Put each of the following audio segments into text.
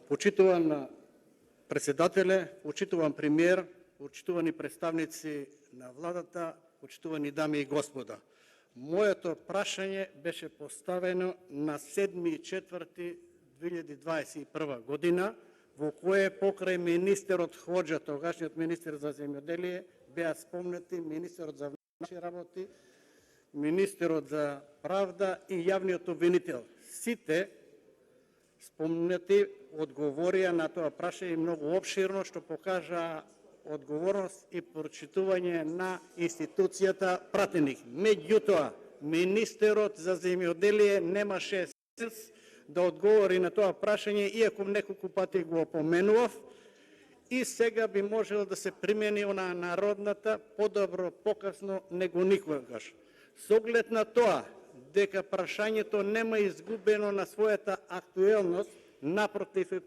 Почитуван председателе, почитуван премиер, почитувани представници на владата, почитувани дами и господа. Моето прашање беше поставено на 7.4.2021 година, во кое покрај министерот Хоџа, тогашниот министер за земјоделие, беа спомнати министерот за внатрешни работи, министерот за правда и јавниот обвинител. Сите спомнати одговорија на тоа прашање многу опширно, што покажа одговорност и прочитување на институцијата пратеник. Меѓутоа, министерот за земјоделие немаше сенс да одговори на тоа прашање, иако неколку пати го опоменував, и сега би можело да се примени на народната подобро покасно него никогаш. Со оглед на тоа, дека прашањето нема изгубено на својата актуелност, напротив и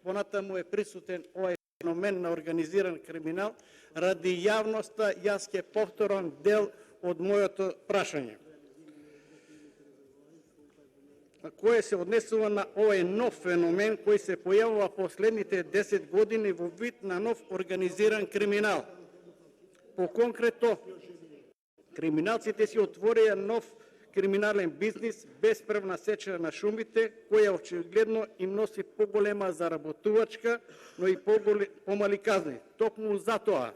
понатаму е присутен овој феномен на организиран криминал, ради јавноста јас ќе повторам дел од моето прашање, кој се однесува на овој нов феномен кој се појавува последните 10 години во вид на нов организиран криминал. По конкретно, криминалците си отворија нов криминален бизнис, бесправна сеча на шумите, која очигледно им носи поголема заработувачка, но и помали казни. Токму затоа,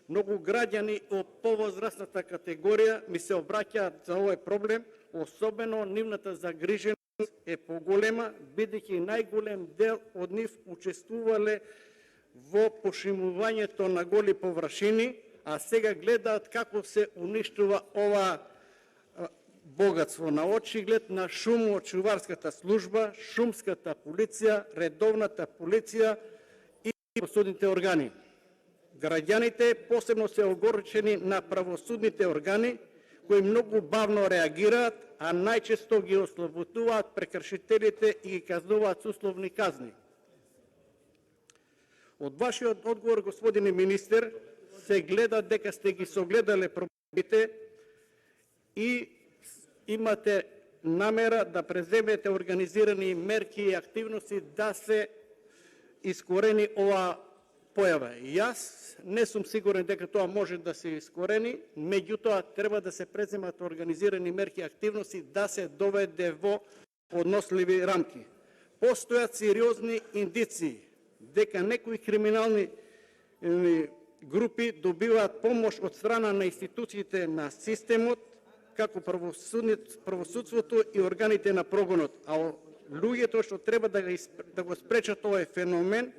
многу граѓани од повозрастната категорија ми се обраќаат за овој проблем, особено нивната загриженост е поголема, бидејќи најголем дел од нив учествувале во пошумувањето на голи површини, а сега гледаат како се уништува ова богатство на очиглед на шумоочуварската служба, шумската полиција, редовната полиција и правосудните органи. Граѓаните посебно се огорчени на правосудните органи, кои многу бавно реагираат, а најчесто ги ослободуваат прекршителите и ги казнуваат со условни казни. Од вашиот одговор, господине министер, се гледа дека сте ги согледале проблемите и имате намера да преземете организирани мерки и активности да се искорени ова појава. Јас не сум сигурен дека тоа може да се искорени, меѓутоа треба да се преземат организирани мерки и активности да се доведе во подносливи рамки. Постојат сериозни индиции дека некои криминални групи добиваат помош од страна на институциите на системот, како правосудството и органите на прогонот, а луѓето што треба да го спречат овој феномен